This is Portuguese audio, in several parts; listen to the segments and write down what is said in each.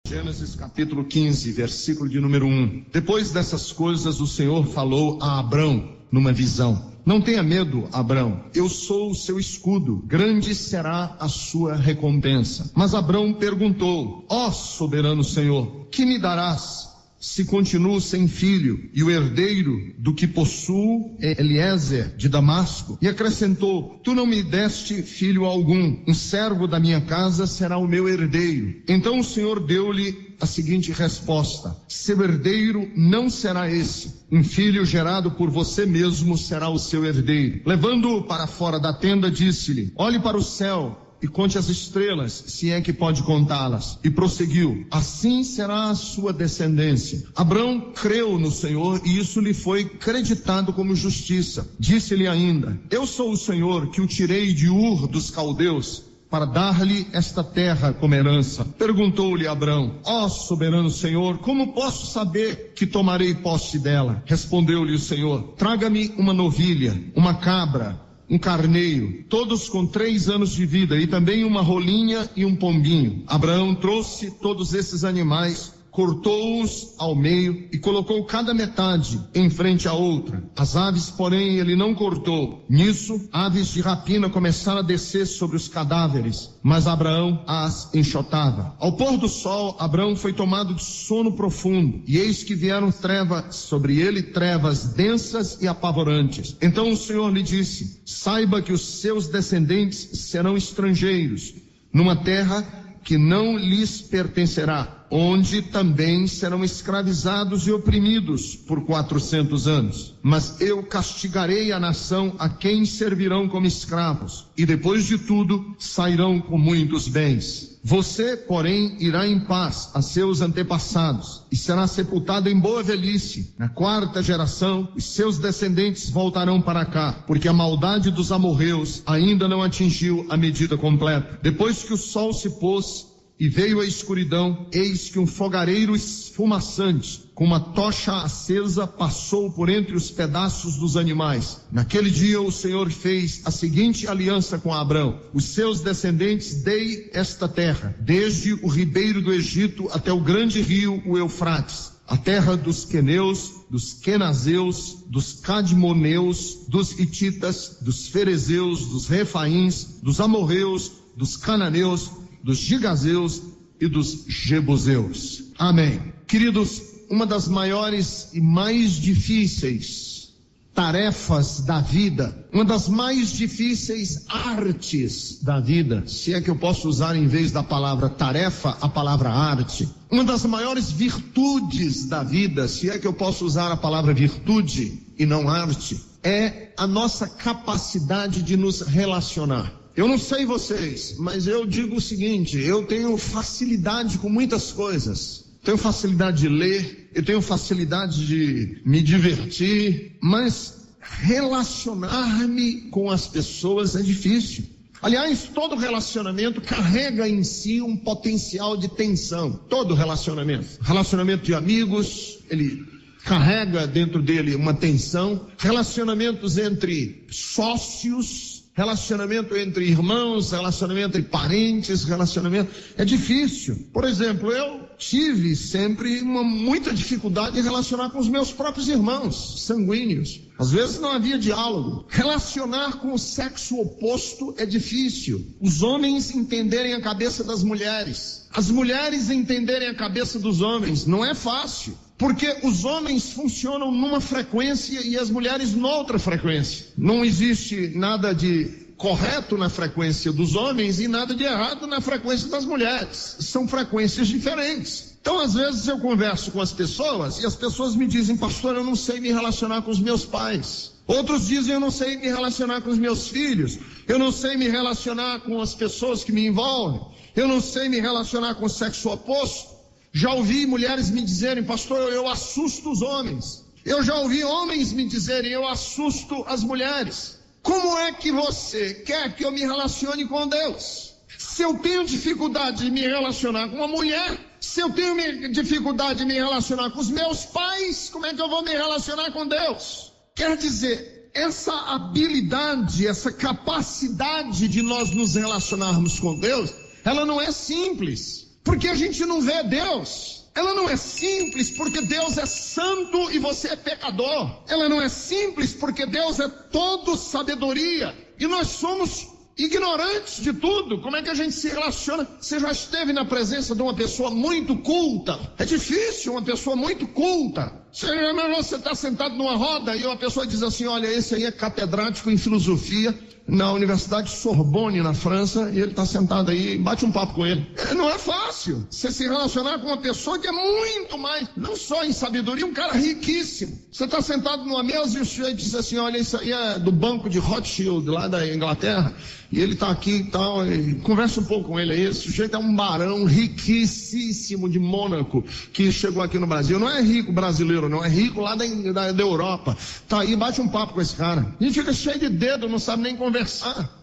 Gênesis capítulo 15, versículo de número 1. Depois dessas coisas, o Senhor falou a Abrão numa visão: não tenha medo, Abrão, eu sou o seu escudo, grande será a sua recompensa. Mas Abrão perguntou: ó soberano Senhor, que me darás se continuo sem filho, e o herdeiro do que possuo é Eliezer de Damasco? E acrescentou: tu não me deste filho algum, um servo da minha casa será o meu herdeiro. Então o Senhor deu-lhe a seguinte resposta: seu herdeiro não será esse, um filho gerado por você mesmo será o seu herdeiro. Levando-o para fora da tenda, disse-lhe: olhe para o céu e conte as estrelas, se é que pode contá-las. E prosseguiu: assim será a sua descendência. Abrão creu no Senhor e isso lhe foi creditado como justiça. Disse-lhe ainda: eu sou o Senhor que o tirei de Ur dos caldeus para dar-lhe esta terra como herança. Perguntou-lhe Abrão: ó soberano Senhor, como posso saber que tomarei posse dela? Respondeu-lhe o Senhor: traga-me uma novilha, uma cabra, um carneiro, todos com 3 anos de vida, e também uma rolinha e um pombinho. Abraão trouxe todos esses animais, cortou-os ao meio e colocou cada metade em frente à outra. As aves, porém, ele não cortou. Nisso, aves de rapina começaram a descer sobre os cadáveres, mas Abraão as enxotava. Ao pôr do sol, Abraão foi tomado de sono profundo, e eis que vieram trevas sobre ele, trevas densas e apavorantes. Então o Senhor lhe disse: saiba que os seus descendentes serão estrangeiros numa terra que não lhes pertencerá, onde também serão escravizados e oprimidos por 400 anos. Mas eu castigarei a nação a quem servirão como escravos, e depois de tudo sairão com muitos bens. Você, porém, irá em paz a seus antepassados, e será sepultado em boa velhice. Na 4ª geração, os seus descendentes voltarão para cá, porque a maldade dos amorreus ainda não atingiu a medida completa. Depois que o sol se pôs e veio a escuridão, eis que um fogareiro esfumaçante, com uma tocha acesa, passou por entre os pedaços dos animais. Naquele dia o Senhor fez a seguinte aliança com Abrão: os seus descendentes dei esta terra, desde o ribeiro do Egito até o grande rio, o Eufrates, a terra dos queneus, dos quenazeus, dos cadmoneus, dos hititas, dos ferezeus, dos refaíns, dos amorreus, dos cananeus, dos gigazeus e dos jebuseus. Amém. Queridos, uma das maiores e mais difíceis tarefas da vida, uma das mais difíceis artes da vida, se é que eu posso usar em vez da palavra tarefa, a palavra arte, uma das maiores virtudes da vida, se é que eu posso usar a palavra virtude e não arte, é a nossa capacidade de nos relacionar. Eu não sei vocês, mas eu digo o seguinte: eu tenho facilidade com muitas coisas. Tenho facilidade de ler, eu tenho facilidade de me divertir, mas relacionar-me com as pessoas é difícil. Aliás, todo relacionamento carrega em si um potencial de tensão. Todo relacionamento. Relacionamento de amigos, ele carrega dentro dele uma tensão. Relacionamentos entre sócios, relacionamento entre irmãos, relacionamento entre parentes, relacionamento é difícil. Por exemplo, eu tive sempre muita dificuldade em relacionar com os meus próprios irmãos sanguíneos. Às vezes não havia diálogo. Relacionar com o sexo oposto é difícil. Os homens entenderem a cabeça das mulheres, as mulheres entenderem a cabeça dos homens, não é fácil. Porque os homens funcionam numa frequência e as mulheres noutra frequência. Não existe nada de correto na frequência dos homens e nada de errado na frequência das mulheres. São frequências diferentes. Então, às vezes eu converso com as pessoas e as pessoas me dizem: pastor, eu não sei me relacionar com os meus pais. Outros dizem: eu não sei me relacionar com os meus filhos. Eu não sei me relacionar com as pessoas que me envolvem. Eu não sei me relacionar com o sexo oposto. Já ouvi mulheres me dizerem: pastor, eu assusto os homens. Eu já ouvi homens me dizerem: eu assusto as mulheres. Como é que você quer que eu me relacione com Deus? Se eu tenho dificuldade de me relacionar com uma mulher, se eu tenho dificuldade de me relacionar com os meus pais, como é que eu vou me relacionar com Deus? Quer dizer, essa habilidade, essa capacidade de nós nos relacionarmos com Deus, ela não é simples. porque a gente não vê Deus. Ela não é simples porque Deus é santo e você é pecador. Ela não é simples porque Deus é todo sabedoria e nós somos ignorantes de tudo. Como é que a gente se relaciona? Você já esteve na presença de uma pessoa muito culta? É difícil uma pessoa muito culta. Você está sentado numa roda e uma pessoa diz assim: olha, esse aí é catedrático em filosofia na Universidade Sorbonne, na França, e ele está sentado aí, bate um papo com ele. Não é fácil você se relacionar com uma pessoa que é muito mais, não só em sabedoria, um cara riquíssimo. Você está sentado numa mesa e o sujeito diz assim: olha, isso aí é do Banco de Rothschild, lá da Inglaterra, e ele está aqui e tal, e conversa um pouco com ele aí. Esse sujeito é um barão riquíssimo de Mônaco, que chegou aqui no Brasil. Não é rico brasileiro, não, é rico lá da Europa. Tá aí, bate um papo com esse cara. A gente fica cheio de dedo, não sabe nem conversar.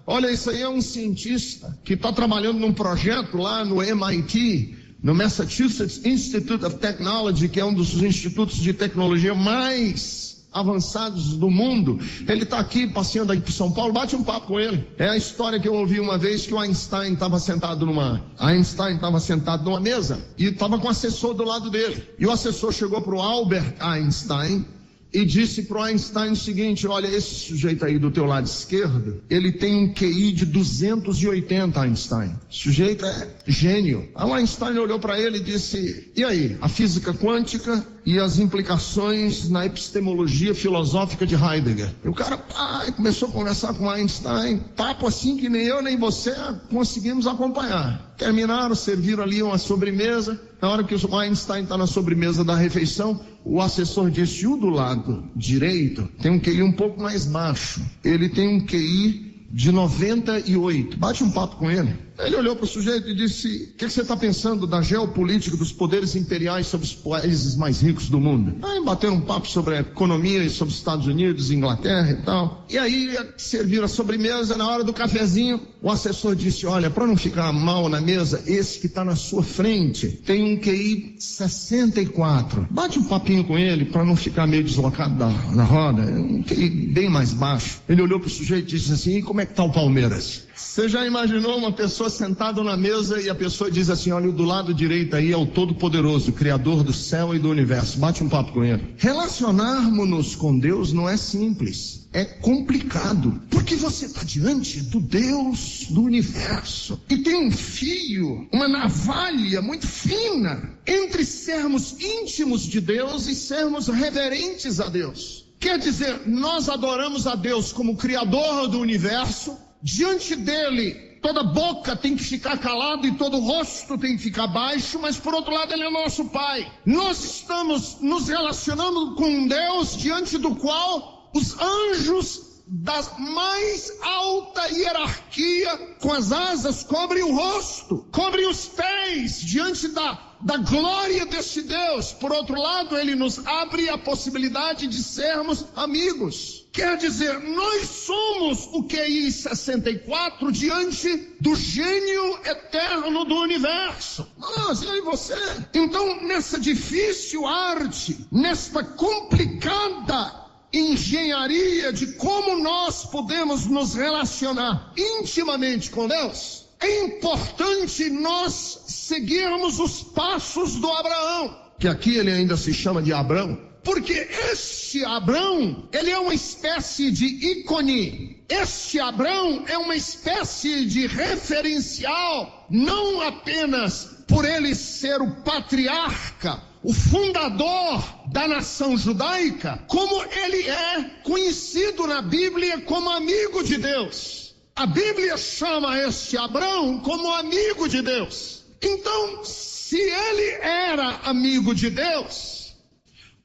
Olha, isso aí é um cientista que está trabalhando num projeto lá no MIT, no Massachusetts Institute of Technology, que é um dos institutos de tecnologia mais avançados do mundo. Ele está aqui, passeando aqui por São Paulo, bate um papo com ele. É a história que eu ouvi uma vez, que o Einstein estava sentado numa mesa e estava com o assessor do lado dele. E o assessor chegou para o Albert Einstein e disse para o Einstein o seguinte: olha, esse sujeito aí do teu lado esquerdo, ele tem um QI de 280, Einstein. O sujeito é gênio. Aí o Einstein olhou para ele e disse: e aí, a física quântica e as implicações na epistemologia filosófica de Heidegger? E o cara começou a conversar com Einstein, papo assim que nem eu nem você conseguimos acompanhar. Terminaram, serviram ali uma sobremesa. Na hora que o Einstein está na sobremesa da refeição, o assessor disse: o do lado direito tem um QI um pouco mais baixo. Ele tem um QI de 98. Bate um papo com ele. Ele olhou para o sujeito e disse: o que você está pensando da geopolítica dos poderes imperiais sobre os países mais ricos do mundo? Aí bateram um papo sobre a economia e sobre os Estados Unidos, Inglaterra e tal. E aí serviram a sobremesa. Na hora do cafezinho, o assessor disse: olha, para não ficar mal na mesa, esse que está na sua frente tem um QI 64. Bate um papinho com ele para não ficar meio deslocado da roda. Um QI bem mais baixo. Ele olhou para o sujeito e disse assim: e como é que está o Palmeiras? Você já imaginou uma pessoa sentada na mesa e a pessoa diz assim: olha, o do lado direito aí é o Todo-Poderoso, Criador do céu e do universo. Bate um papo com ele. Relacionarmos-nos com Deus não é simples, é complicado, porque você está diante do Deus do universo e tem um fio, uma navalha muito fina entre sermos íntimos de Deus e sermos reverentes a Deus. Quer dizer, nós adoramos a Deus como Criador do universo. Diante dele, toda boca tem que ficar calada e todo rosto tem que ficar baixo, mas por outro lado ele é nosso Pai. Nós estamos nos relacionando com um Deus diante do qual os anjos da mais alta hierarquia, com as asas, cobrem o rosto, cobrem os pés diante da glória desse Deus. Por outro lado, ele nos abre a possibilidade de sermos amigos. Quer dizer, nós somos o QI 64 diante do gênio eterno do universo. Nós, eu e você. Então, nessa difícil arte, nesta complicada engenharia de como nós podemos nos relacionar intimamente com Deus, é importante nós seguirmos os passos do Abraão, que aqui ele ainda se chama de Abrão, porque este Abrão, ele é uma espécie de ícone. Este Abrão é uma espécie de referencial, não apenas por ele ser o patriarca, o fundador da nação judaica, como ele é conhecido na Bíblia como amigo de Deus. A Bíblia chama este Abrão como amigo de Deus. Então, se ele era amigo de Deus,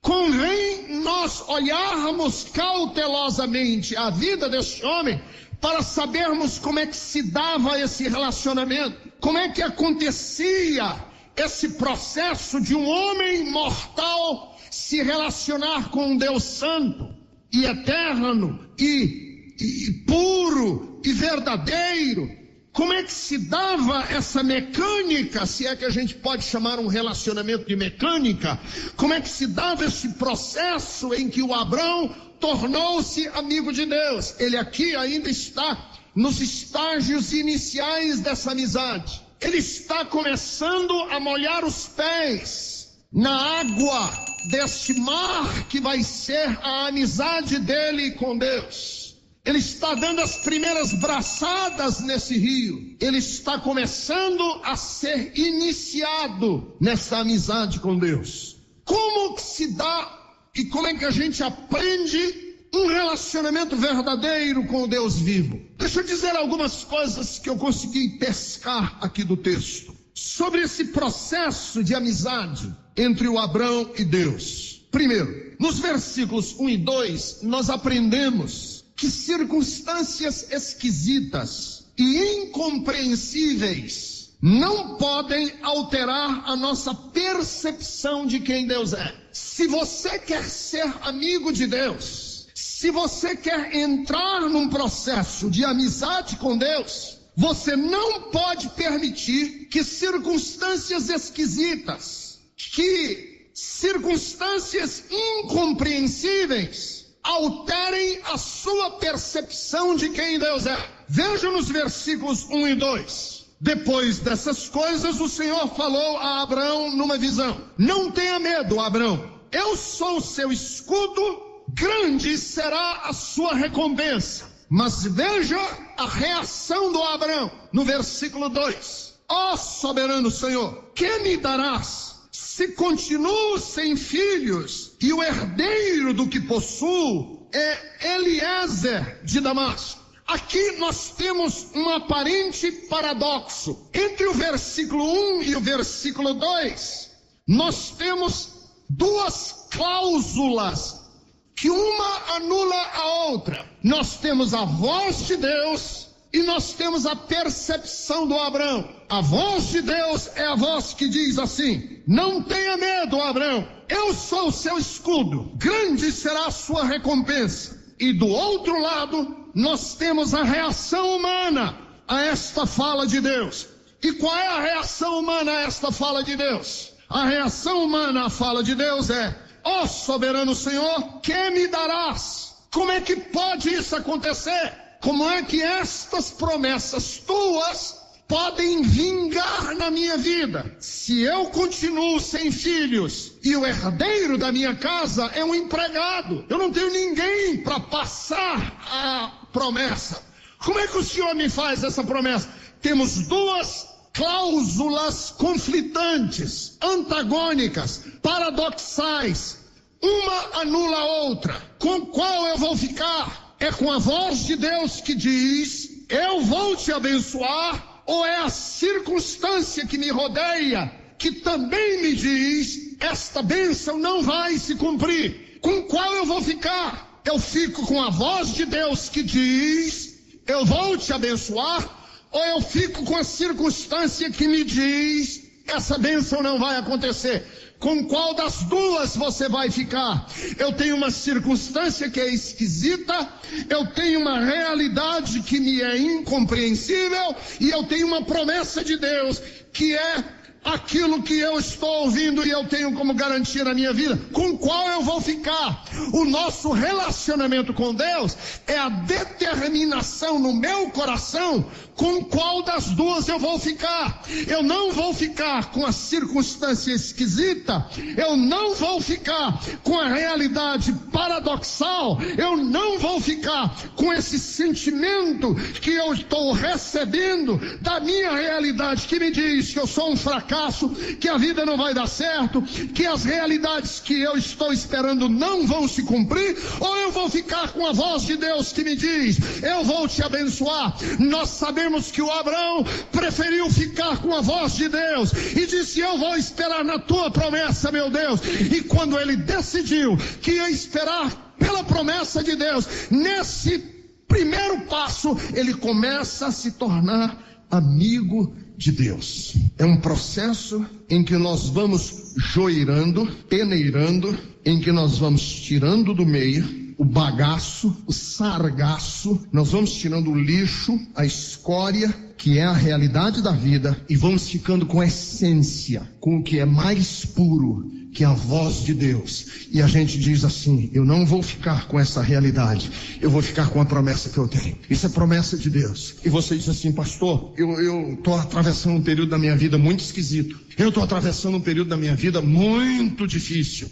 convém nós olharmos cautelosamente a vida deste homem para sabermos como é que se dava esse relacionamento, como é que acontecia esse processo de um homem mortal se relacionar com um Deus santo e eterno e puro e verdadeiro. Como é que se dava essa mecânica, se é que a gente pode chamar um relacionamento de mecânica? Como é que se dava esse processo em que o Abrão tornou-se amigo de Deus? Ele aqui ainda está nos estágios iniciais dessa amizade. Ele está começando a molhar os pés na água deste mar que vai ser a amizade dele com Deus. Ele está dando as primeiras braçadas nesse rio. Ele está começando a ser iniciado nessa amizade com Deus. Como que se dá e como é que a gente aprende um relacionamento verdadeiro com o Deus vivo? Deixa eu dizer algumas coisas que eu consegui pescar aqui do texto sobre esse processo de amizade entre o Abrão e Deus. Primeiro, nos versículos 1 e 2, nós aprendemos que circunstâncias esquisitas e incompreensíveis não podem alterar a nossa percepção de quem Deus é. Se você quer ser amigo de Deus, se você quer entrar num processo de amizade com Deus, você não pode permitir que circunstâncias esquisitas, que circunstâncias incompreensíveis alterem a sua percepção de quem Deus é. Veja nos versículos 1 e 2. Depois dessas coisas, o Senhor falou a Abrão numa visão: não tenha medo, Abrão, eu sou o seu escudo, grande será a sua recompensa. Mas veja a reação do Abrão no versículo 2: ó soberano Senhor, que me darás se continuo sem filhos e o herdeiro do que possuo é Eliezer de Damasco? Aqui nós temos um aparente paradoxo. Entre o versículo 1 e o versículo 2, nós temos duas cláusulas que uma anula a outra. Nós temos a voz de Deus e nós temos a percepção do Abrão. A voz de Deus é a voz que diz assim: não tenha medo, Abrão, eu sou o seu escudo, grande será a sua recompensa. E do outro lado, nós temos a reação humana a esta fala de Deus. E qual é a reação humana a esta fala de Deus? A reação humana à fala de Deus é: ó soberano Senhor, que me darás? Como é que pode isso acontecer? Como é que estas promessas tuas podem vingar na minha vida? Se eu continuo sem filhos e o herdeiro da minha casa é um empregado, eu não tenho ninguém para passar a promessa. Como é que o Senhor me faz essa promessa? Temos duas cláusulas conflitantes, antagônicas, paradoxais. Uma anula a outra. Com qual eu vou ficar? É com a voz de Deus que diz: eu vou te abençoar? Ou é a circunstância que me rodeia que também me diz: esta bênção não vai se cumprir? Com qual eu vou ficar? Eu fico com a voz de Deus que diz: eu vou te abençoar? Ou eu fico com a circunstância que me diz: essa bênção não vai acontecer? Com qual das duas você vai ficar? Eu tenho uma circunstância que é esquisita, eu tenho uma realidade que me é incompreensível, e eu tenho uma promessa de Deus que é aquilo que eu estou ouvindo e eu tenho como garantia na minha vida. Com qual eu vou ficar? O nosso relacionamento com Deus é a determinação no meu coração com qual das duas eu vou ficar. Eu não vou ficar com a circunstância esquisita, eu não vou ficar com a realidade paradoxal, eu não vou ficar com esse sentimento que eu estou recebendo da minha realidade que me diz que eu sou um fracasso, que a vida não vai dar certo, que as realidades que eu estou esperando não vão se cumprir. Ou eu vou ficar com a voz de Deus que me diz: eu vou te abençoar. Nós sabemos que o Abrão preferiu ficar com a voz de Deus e disse: eu vou esperar na tua promessa, meu Deus. E quando ele decidiu que ia esperar pela promessa de Deus, nesse primeiro passo, ele começa a se tornar amigo de Deus. É um processo em que nós vamos joirando, peneirando, em que nós vamos tirando do meio o bagaço, o sargaço, nós vamos tirando o lixo, a escória, que é a realidade da vida, e vamos ficando com a essência, com o que é mais puro, que é a voz de Deus. E a gente diz assim: eu não vou ficar com essa realidade, eu vou ficar com a promessa que eu tenho. Isso é promessa de Deus. E você diz assim: pastor, eu estou atravessando um período da minha vida muito esquisito. Eu estou atravessando um período da minha vida muito difícil.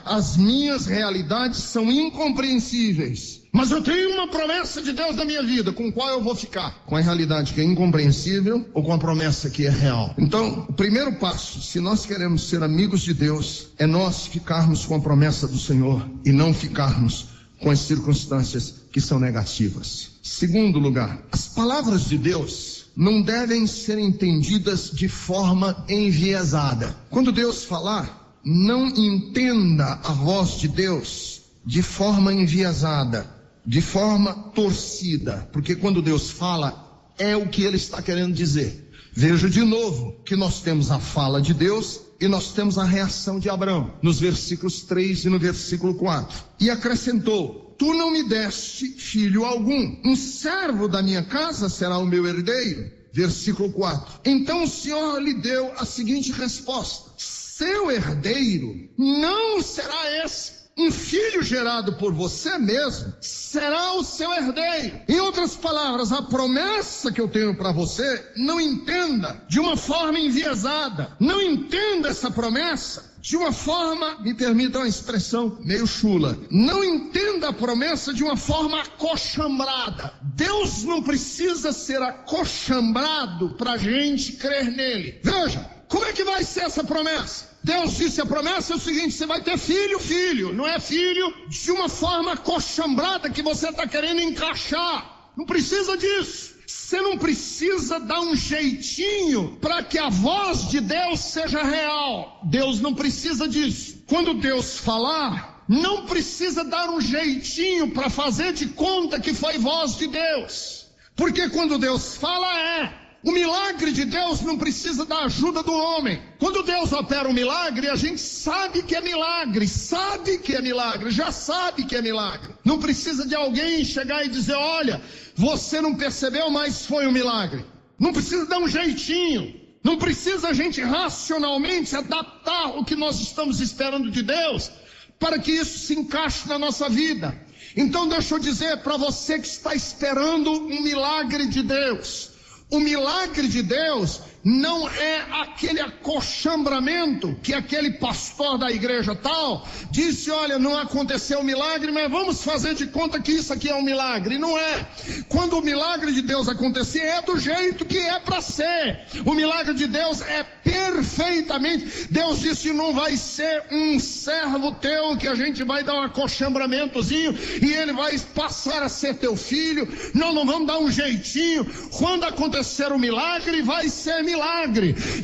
As minhas realidades são incompreensíveis. Mas eu tenho uma promessa de Deus na minha vida, com qual eu vou ficar? Com a realidade que é incompreensível ou com a promessa que é real? Então, o primeiro passo, se nós queremos ser amigos de Deus, é nós ficarmos com a promessa do Senhor e não ficarmos com as circunstâncias que são negativas. Segundo lugar, as palavras de Deus não devem ser entendidas de forma enviesada. Quando Deus falar, não entenda a voz de Deus de forma enviesada, de forma torcida, porque quando Deus fala, é o que Ele está querendo dizer. Veja de novo que nós temos a fala de Deus e nós temos a reação de Abraão, nos versículos 3 e no versículo 4. E acrescentou: tu não me deste filho algum, um servo da minha casa será o meu herdeiro. Versículo 4. Então o Senhor lhe deu a seguinte resposta: seu herdeiro não será esse. Um filho gerado por você mesmo será o seu herdeiro. Em outras palavras, a promessa que eu tenho para você, não entenda de uma forma enviesada. Não entenda essa promessa de uma forma, me permitam a expressão meio chula, não entenda a promessa de uma forma acochambrada. Deus não precisa ser acochambrado para a gente crer nele. Veja, como é que vai ser essa promessa? Deus disse: a promessa é o seguinte: você vai ter filho, não é filho de uma forma acochambrada que você está querendo encaixar. Não precisa disso. Você não precisa dar um jeitinho para que a voz de Deus seja real. Deus não precisa disso. Quando Deus falar, não precisa dar um jeitinho para fazer de conta que foi voz de Deus. Porque quando Deus fala, o milagre de Deus não precisa da ajuda do homem. Quando Deus opera um milagre, a gente sabe que é milagre, já sabe que é milagre. Não precisa de alguém chegar e dizer: olha, você não percebeu, mas foi um milagre. Não precisa dar um jeitinho. Não precisa a gente racionalmente adaptar o que nós estamos esperando de Deus para que isso se encaixe na nossa vida. Então deixa eu dizer para você que está esperando um milagre de Deus: o milagre de Deus não é aquele acochambramento que aquele pastor da igreja tal disse: olha, não aconteceu o milagre, mas vamos fazer de conta que isso aqui é um milagre. Não é. Quando o milagre de Deus acontecer, é do jeito que é para ser. O milagre de Deus é perfeitamente. Deus disse: não vai ser um servo teu que a gente vai dar um acochambramentozinho e ele vai passar a ser teu filho. Não vamos dar um jeitinho. Quando acontecer o milagre, vai ser milagre.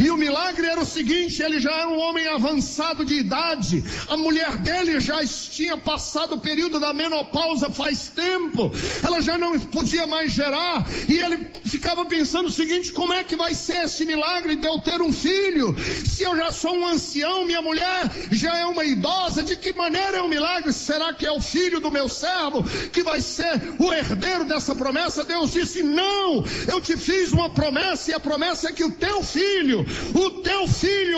E o milagre era o seguinte: ele já era um homem avançado de idade, a mulher dele já tinha passado o período da menopausa faz tempo, ela já não podia mais gerar, e ele ficava pensando o seguinte: como é que vai ser esse milagre de eu ter um filho, se eu já sou um ancião, minha mulher já é uma idosa? De que maneira é um milagre? Será que é o filho do meu servo que vai ser o herdeiro dessa promessa? Deus disse: não, eu te fiz uma promessa, e a promessa é que o teu filho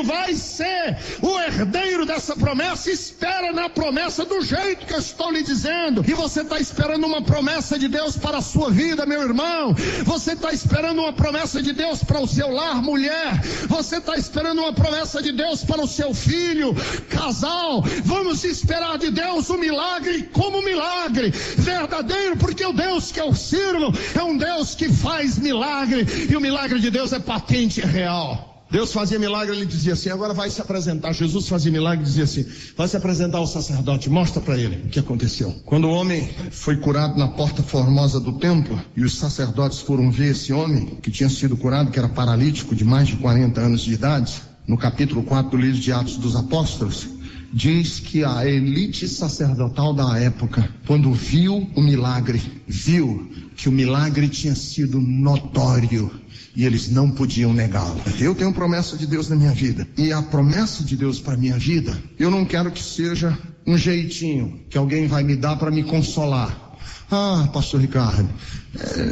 vai ser o herdeiro dessa promessa. Espera na promessa do jeito que eu estou lhe dizendo. E você está esperando uma promessa de Deus para a sua vida, meu irmão. Você está esperando uma promessa de Deus para o seu lar, mulher. Você está esperando uma promessa de Deus para o seu filho, casal. Vamos esperar de Deus um milagre, como milagre verdadeiro, porque o Deus que eu sirvo é um Deus que faz milagre, e o milagre de Deus é patente, é real. Deus fazia milagre, ele dizia assim: agora vai se apresentar. Jesus fazia milagre e dizia assim: vai se apresentar ao sacerdote, mostra para ele o que aconteceu. Quando o homem foi curado na porta formosa do templo, e os sacerdotes foram ver esse homem que tinha sido curado, que era paralítico de mais de 40 anos de idade, no capítulo 4 do livro de Atos dos Apóstolos, diz que a elite sacerdotal da época, quando viu o milagre, viu que o milagre tinha sido notório, e eles não podiam negá-lo. Eu tenho promessa de Deus na minha vida, e a promessa de Deus para a minha vida, eu não quero que seja um jeitinho que alguém vai me dar para me consolar. Ah, pastor Ricardo,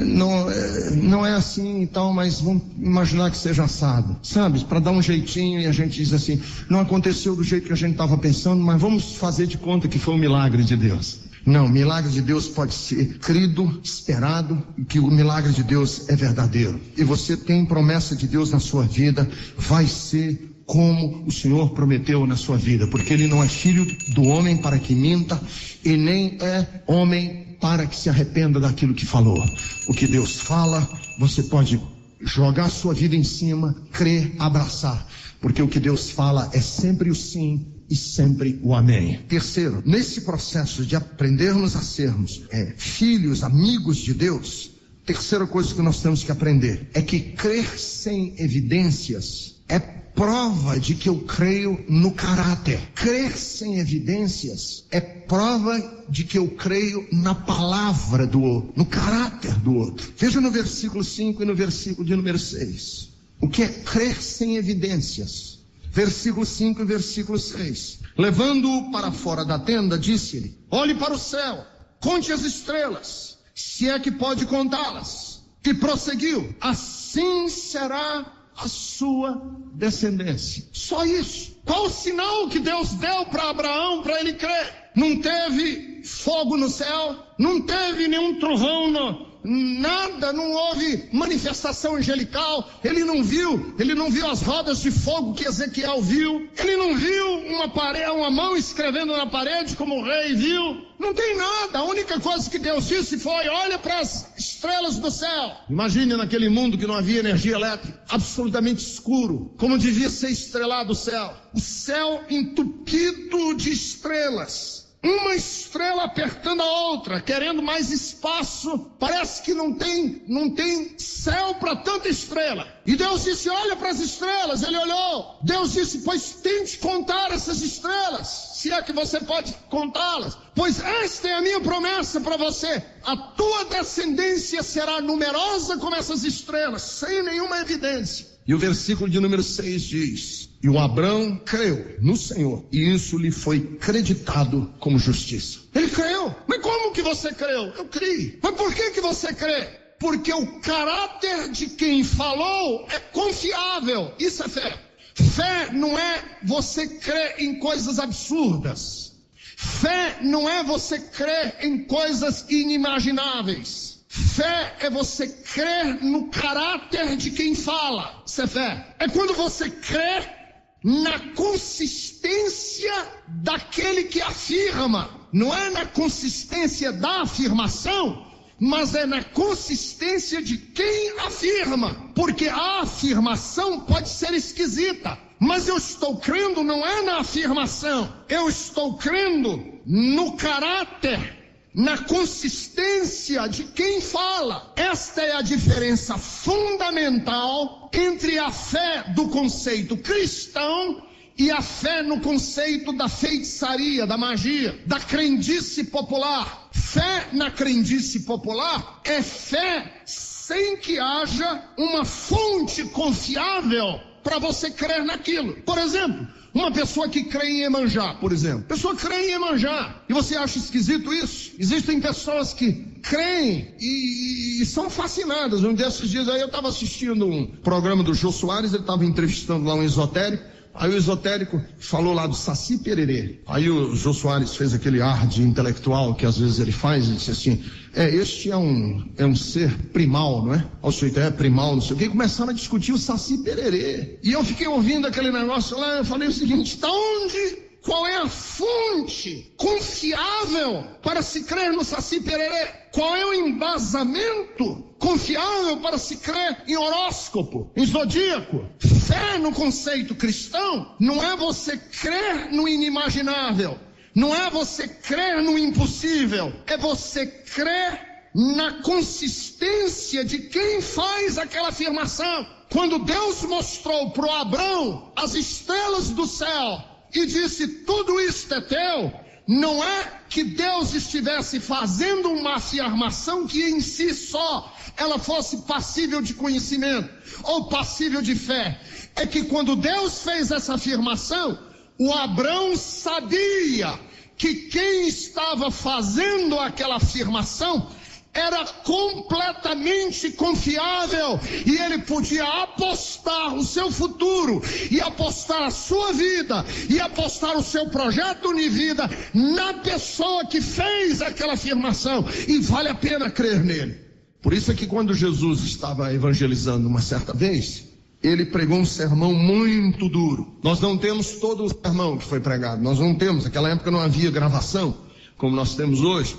não é assim e tal, mas vamos imaginar que seja assado, sabe? Para dar um jeitinho, e a gente diz assim, não aconteceu do jeito que a gente estava pensando, mas vamos fazer de conta que foi um milagre de Deus. Não, milagre de Deus pode ser crido, esperado, e que o milagre de Deus é verdadeiro. E você tem promessa de Deus na sua vida, vai ser como o Senhor prometeu na sua vida, porque Ele não é filho do homem para que minta, e nem é homem para que se arrependa daquilo que falou. O que Deus fala, você pode jogar sua vida em cima, crer, abraçar, porque o que Deus fala é sempre o sim e sempre o amém. Terceiro, nesse processo de aprendermos a sermos filhos, amigos de Deus, terceira coisa que nós temos que aprender é que crer sem evidências é prova de que eu creio no caráter. Crer sem evidências é prova de que eu creio na palavra do outro, no caráter do outro. Veja no versículo 5 e no versículo de número 6. O que é crer sem evidências? Versículo 5 e versículo 6. Levando-o para fora da tenda, disse-lhe: olhe para o céu, conte as estrelas, se é que pode contá-las. E prosseguiu: assim será a sua descendência. Só isso. Qual o sinal que Deus deu para Abraão para ele crer? Não teve fogo no céu, não teve nenhum trovão, nada, não houve manifestação angelical. Ele não viu as rodas de fogo que Ezequiel viu. Ele não viu uma mão escrevendo na parede como o rei viu. Não tem nada. A única coisa que Deus disse foi: olha para as estrelas do céu. Imagine naquele mundo que não havia energia elétrica, absolutamente escuro, como devia ser estrelado o céu. O céu entupido de estrelas. Uma estrela apertando a outra, querendo mais espaço. Parece que não tem céu para tanta estrela. E Deus disse: olha para as estrelas. Ele olhou. Deus disse: pois tente contar essas estrelas, se é que você pode contá-las. Pois esta é a minha promessa para você: a tua descendência será numerosa como essas estrelas, sem nenhuma evidência. E o versículo de número 6 diz: e o Abrão creu no Senhor, e isso lhe foi creditado como justiça. Ele creu. Mas como que você creu? Eu criei. Mas por que você crê? Porque o caráter de quem falou é confiável. Isso é fé. Fé não é você crer em coisas absurdas. Fé não é você crer em coisas inimagináveis. Fé é você crer no caráter de quem fala. Isso é fé. É quando você crê na consistência daquele que afirma. Não é na consistência da afirmação, mas é na consistência de quem afirma. Porque a afirmação pode ser esquisita, mas eu estou crendo não é na afirmação. Eu estou crendo no caráter, na consistência de quem fala. Esta é a diferença fundamental entre a fé do conceito cristão e a fé no conceito da feitiçaria, da magia, da crendice popular. Fé na crendice popular é fé sem que haja uma fonte confiável para você crer naquilo. Por exemplo, uma pessoa que crê em Iemanjá, por exemplo. A pessoa crê em Iemanjá. E você acha esquisito isso? Existem pessoas que creem e são fascinadas. Um desses dias aí eu estava assistindo um programa do Jô Soares, ele estava entrevistando lá um esotérico. Aí o esotérico falou lá do Saci Pererê. Aí o Jô Soares fez aquele ar de intelectual que às vezes ele faz e disse assim: este é um ser primal, não é? O sujeito é primal, não sei o quê. E começaram a discutir o Saci Pererê. E eu fiquei ouvindo aquele negócio lá, eu falei o seguinte: da onde? Qual é a fonte confiável para se crer no Saci Pererê? Qual é o embasamento confiável para se crer em horóscopo, em zodíaco? Fé no conceito cristão não é você crer no inimaginável, não é você crer no impossível, é você crer na consistência de quem faz aquela afirmação. Quando Deus mostrou para o Abrão as estrelas do céu e disse: tudo isto é teu, não é que Deus estivesse fazendo uma afirmação que em si só ela fosse passível de conhecimento ou passível de fé. É que quando Deus fez essa afirmação, o Abrão sabia que quem estava fazendo aquela afirmação era completamente confiável, e ele podia apostar o seu futuro, e apostar a sua vida, e apostar o seu projeto de vida na pessoa que fez aquela afirmação, e vale a pena crer nele. Por isso é que quando Jesus estava evangelizando uma certa vez, ele pregou um sermão muito duro. Nós não temos todo o sermão que foi pregado, nós não temos, naquela época não havia gravação, como nós temos hoje.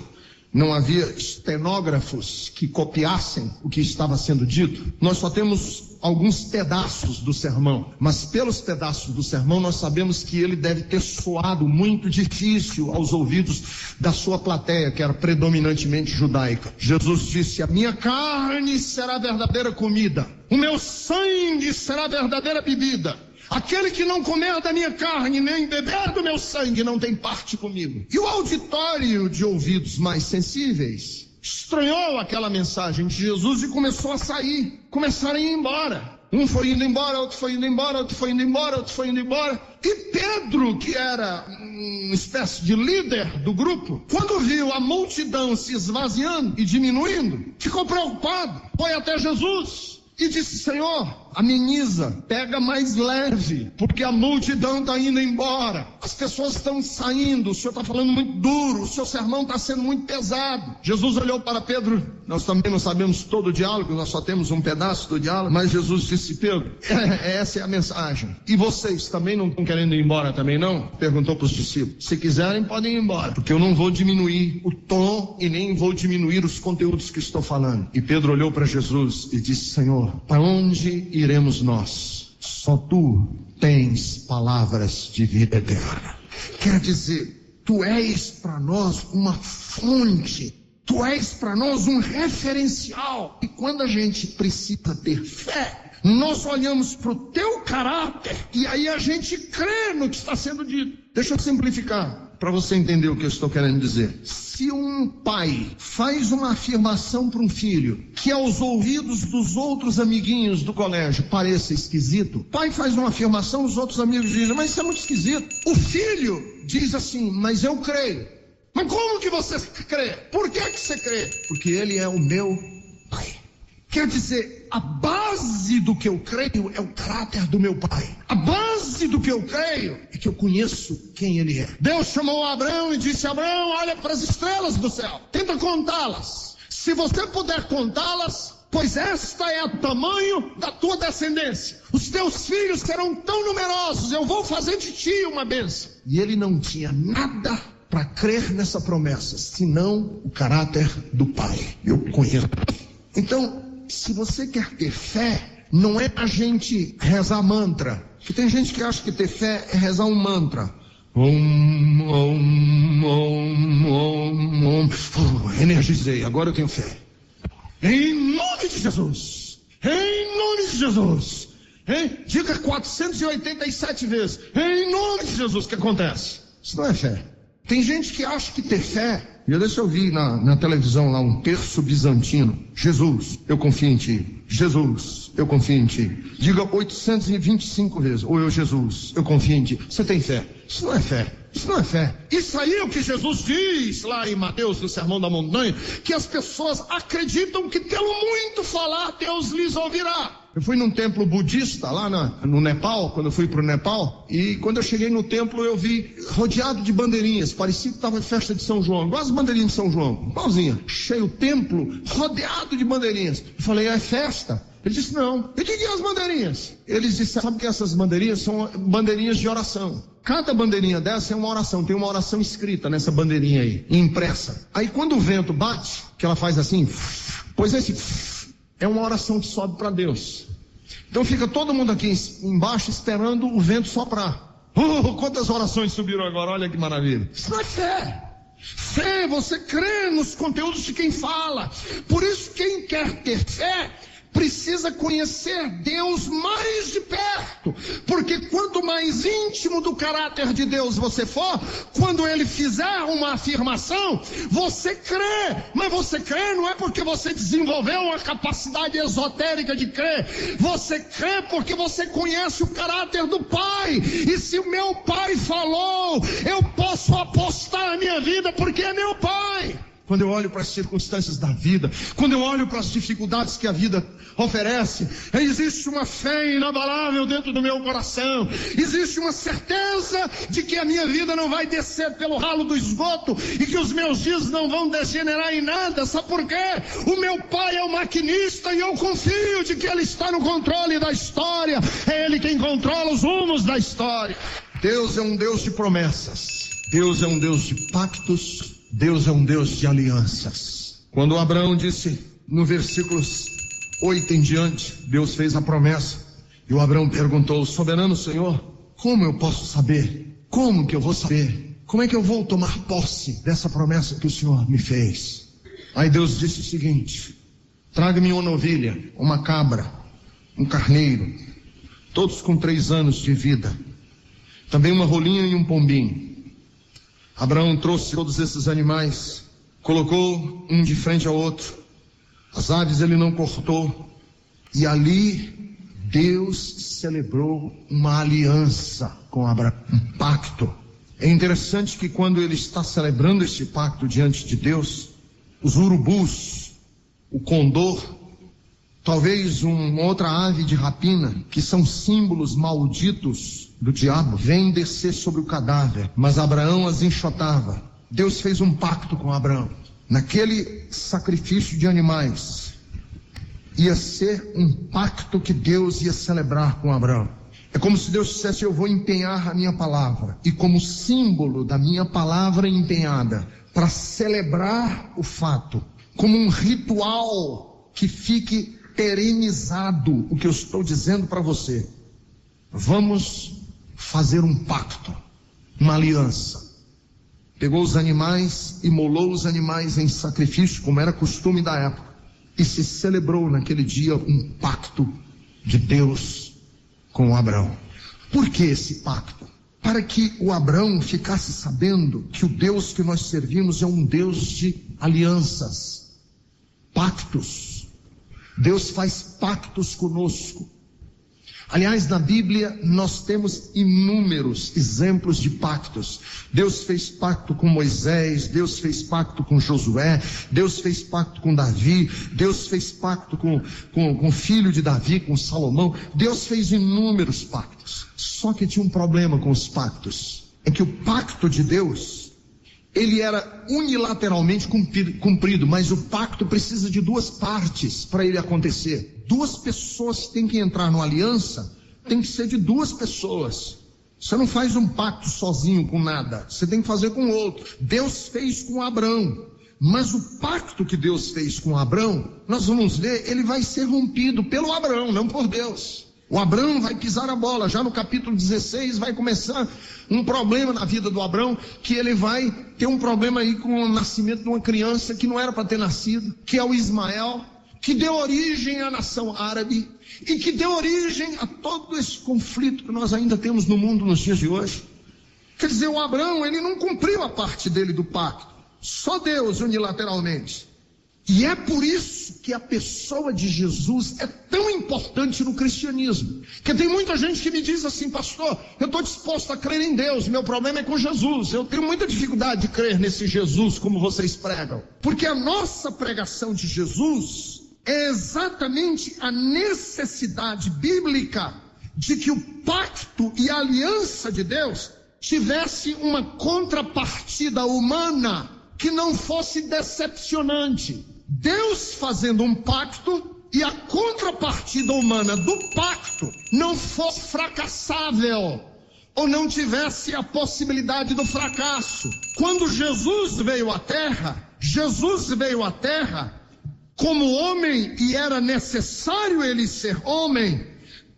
Não havia estenógrafos que copiassem o que estava sendo dito. Nós só temos alguns pedaços do sermão, mas pelos pedaços do sermão nós sabemos que ele deve ter soado muito difícil aos ouvidos da sua plateia, que era predominantemente judaica. Jesus disse: a minha carne será a verdadeira comida, o meu sangue será a verdadeira bebida. Aquele que não comer da minha carne, nem beber do meu sangue, não tem parte comigo. E o auditório de ouvidos mais sensíveis estranhou aquela mensagem de Jesus e começou a sair, começaram a ir embora. Um foi indo embora, outro foi indo embora, outro foi indo embora, outro foi indo embora. E Pedro, que era uma espécie de líder do grupo, quando viu a multidão se esvaziando e diminuindo, ficou preocupado, foi até Jesus e disse: Senhor, ameniza, pega mais leve, porque a multidão está indo embora, as pessoas estão saindo, o senhor está falando muito duro, o seu sermão está sendo muito pesado. Jesus olhou para Pedro, nós também não sabemos todo o diálogo, nós só temos um pedaço do diálogo, mas Jesus disse: Pedro, essa é a mensagem. E vocês também não estão querendo ir embora também não? Perguntou para os discípulos. Se quiserem podem ir embora, porque eu não vou diminuir o tom e nem vou diminuir os conteúdos que estou falando. E Pedro olhou para Jesus e disse: Senhor, para onde iremos nós? Só tu tens palavras de vida eterna. Quer dizer, tu és para nós uma fonte, tu és para nós um referencial. E quando a gente precisa ter fé, nós olhamos para o teu caráter e aí a gente crê no que está sendo dito. Deixa eu simplificar para você entender o que eu estou querendo dizer. Se um pai faz uma afirmação para um filho que aos ouvidos dos outros amiguinhos do colégio pareça esquisito, o pai faz uma afirmação, os outros amigos dizem: mas isso é muito esquisito. O filho diz assim: mas eu creio. Mas como que você crê? Por que você crê? Porque ele é o meu pai. Quer dizer, a base do que eu creio é o caráter do meu pai. A base do que eu creio é que eu conheço quem ele é. Deus chamou Abraão e disse: Abraão, olha para as estrelas do céu, tenta contá-las. Se você puder contá-las, pois esta é o tamanho da tua descendência. Os teus filhos serão tão numerosos, eu vou fazer de ti uma bênção. E ele não tinha nada para crer nessa promessa, senão o caráter do pai. Eu conheço. Então, se você quer ter fé, não é a gente rezar mantra. Porque tem gente que acha que ter fé é rezar um mantra. Energizei, agora eu tenho fé. Em nome de Jesus. Em nome de Jesus. Diga 487 vezes. Em nome de Jesus. O que acontece? Isso não é fé. Tem gente que acha que ter fé... Deixa eu ver na televisão lá um terço bizantino. Jesus, eu confio em ti. Jesus, eu confio em ti. Diga 825 vezes. Ou eu, Jesus, eu confio em ti. Você tem fé? Isso não é fé. Isso não é fé. Isso aí é o que Jesus diz lá em Mateus, no Sermão da Montanha, que as pessoas acreditam que pelo muito falar, Deus lhes ouvirá. Eu fui num templo budista lá no Nepal, quando eu fui para o Nepal, e quando eu cheguei no templo eu vi rodeado de bandeirinhas, parecia que estava em festa de São João, igual as bandeirinhas de São João, igualzinha, cheio o templo, rodeado de bandeirinhas. Eu falei: é festa? Ele disse: não. Eu digo: e as bandeirinhas? Eles disseram: sabe que essas bandeirinhas são bandeirinhas de oração. Cada bandeirinha dessa é uma oração, tem uma oração escrita nessa bandeirinha aí, impressa. Aí quando o vento bate, que ela faz assim, pois esse é uma oração que sobe para Deus. Então fica todo mundo aqui embaixo esperando o vento soprar. Quantas orações subiram agora, olha que maravilha. Isso não é fé. Fé, você crê nos conteúdos de quem fala. Por isso quem quer ter fé precisa conhecer Deus mais de perto, porque quanto mais íntimo do caráter de Deus você for, quando Ele fizer uma afirmação, você crê, mas você crê não é porque você desenvolveu uma capacidade esotérica de crer, você crê porque você conhece o caráter do Pai, e se o meu Pai falou, eu posso apostar vida porque é meu pai. Quando eu olho para as circunstâncias da vida, quando eu olho para as dificuldades que a vida oferece, existe uma fé inabalável dentro do meu coração. Existe uma certeza de que a minha vida não vai descer pelo ralo do esgoto e que os meus dias não vão degenerar em nada. Sabe por quê? O meu pai é o maquinista e eu confio de que ele está no controle da história. É ele quem controla os rumos da história. Deus é um Deus de promessas. Deus é um Deus de pactos. Deus é um Deus de alianças. Quando Abraão disse no versículos 8 em diante, Deus fez a promessa. E o Abraão perguntou: soberano Senhor, como eu posso saber? Como que eu vou saber? Como é que eu vou tomar posse dessa promessa que o Senhor me fez? Aí Deus disse o seguinte: traga-me uma novilha, uma cabra, um carneiro, todos com 3 anos de vida, também uma rolinha e um pombinho. Abraão trouxe todos esses animais, colocou um de frente ao outro. As aves ele não cortou. E ali Deus celebrou uma aliança com Abraão, um pacto. É interessante que quando ele está celebrando esse pacto diante de Deus, os urubus, o condor, talvez uma outra ave de rapina, que são símbolos malditos do diabo, vêm descer sobre o cadáver, mas Abraão as enxotava. Deus fez um pacto com Abraão. Naquele sacrifício de animais, ia ser um pacto que Deus ia celebrar com Abraão. É como se Deus dissesse: eu vou empenhar a minha palavra, e como símbolo da minha palavra empenhada, para celebrar o fato, como um ritual que fique perenizado o que eu estou dizendo para você, vamos fazer um pacto, uma aliança. Pegou os animais, imolou os animais em sacrifício, como era costume da época, e se celebrou naquele dia um pacto de Deus com Abraão. Por que esse pacto? Para que o Abraão ficasse sabendo que o Deus que nós servimos é um Deus de alianças, pactos. Deus faz pactos conosco. Aliás, na Bíblia nós temos inúmeros exemplos de pactos. Deus fez pacto com Moisés, Deus fez pacto com Josué, Deus fez pacto com Davi, Deus fez pacto com o filho de Davi, com Salomão. Deus fez inúmeros pactos. Só que tinha um problema com os pactos. É que o pacto de Deus, ele era unilateralmente cumprido, mas o pacto precisa de 2 partes para ele acontecer. 2 pessoas têm que entrar numa aliança, tem que ser de 2 pessoas. Você não faz um pacto sozinho com nada, você tem que fazer com outro. Deus fez com Abraão, mas o pacto que Deus fez com Abraão, nós vamos ver, ele vai ser rompido pelo Abraão, não por Deus. O Abraão vai pisar a bola. Já no capítulo 16 vai começar um problema na vida do Abraão, que ele vai ter um problema aí com o nascimento de uma criança que não era para ter nascido, que é o Ismael, que deu origem à nação árabe e que deu origem a todo esse conflito que nós ainda temos no mundo nos dias de hoje. Quer dizer, o Abraão, ele não cumpriu a parte dele do pacto, só Deus unilateralmente. E é por isso que a pessoa de Jesus é tão importante no cristianismo. Porque tem muita gente que me diz assim: pastor, eu estou disposto a crer em Deus, meu problema é com Jesus. Eu tenho muita dificuldade de crer nesse Jesus como vocês pregam. Porque a nossa pregação de Jesus é exatamente a necessidade bíblica de que o pacto e a aliança de Deus tivesse uma contrapartida humana que não fosse decepcionante. Deus fazendo um pacto e a contrapartida humana do pacto não fosse fracassável ou não tivesse a possibilidade do fracasso. Quando Jesus veio à terra como homem, e era necessário ele ser homem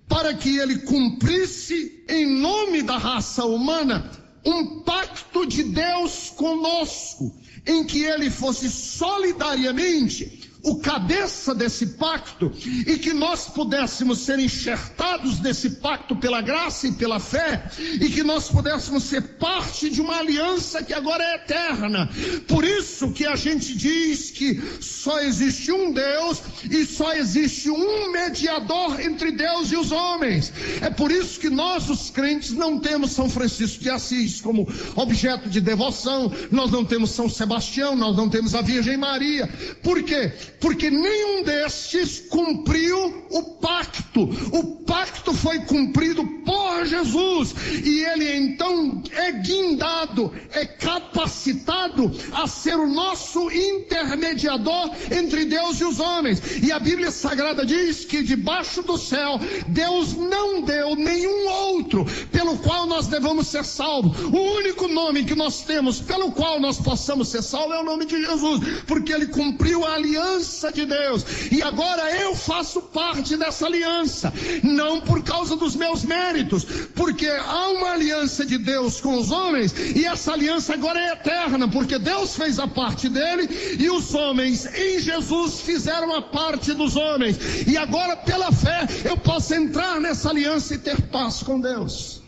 para que ele cumprisse em nome da raça humana um pacto de Deus conosco, em que ele fosse solidariamente o cabeça desse pacto, e que nós pudéssemos ser enxertados nesse pacto pela graça e pela fé, e que nós pudéssemos ser parte de uma aliança que agora é eterna. Por isso que a gente diz que só existe um Deus e só existe um mediador entre Deus e os homens. É por isso que nós, os crentes, não temos São Francisco de Assis como objeto de devoção, nós não temos São Sebastião, nós não temos a Virgem Maria. Por quê? Porque nenhum destes cumpriu o pacto. O pacto foi cumprido por Jesus, e ele então é guindado, é capacitado a ser o nosso intermediador entre Deus e os homens. E a Bíblia Sagrada diz que debaixo do céu Deus não deu nenhum outro pelo qual nós devamos ser salvos. O único nome que nós temos pelo qual nós possamos ser salvos é o nome de Jesus, porque ele cumpriu a aliança de Deus, e agora eu faço parte dessa aliança, não por causa dos meus méritos, porque há uma aliança de Deus com os homens, e essa aliança agora é eterna, porque Deus fez a parte dele, e os homens em Jesus fizeram a parte dos homens, e agora pela fé eu posso entrar nessa aliança e ter paz com Deus.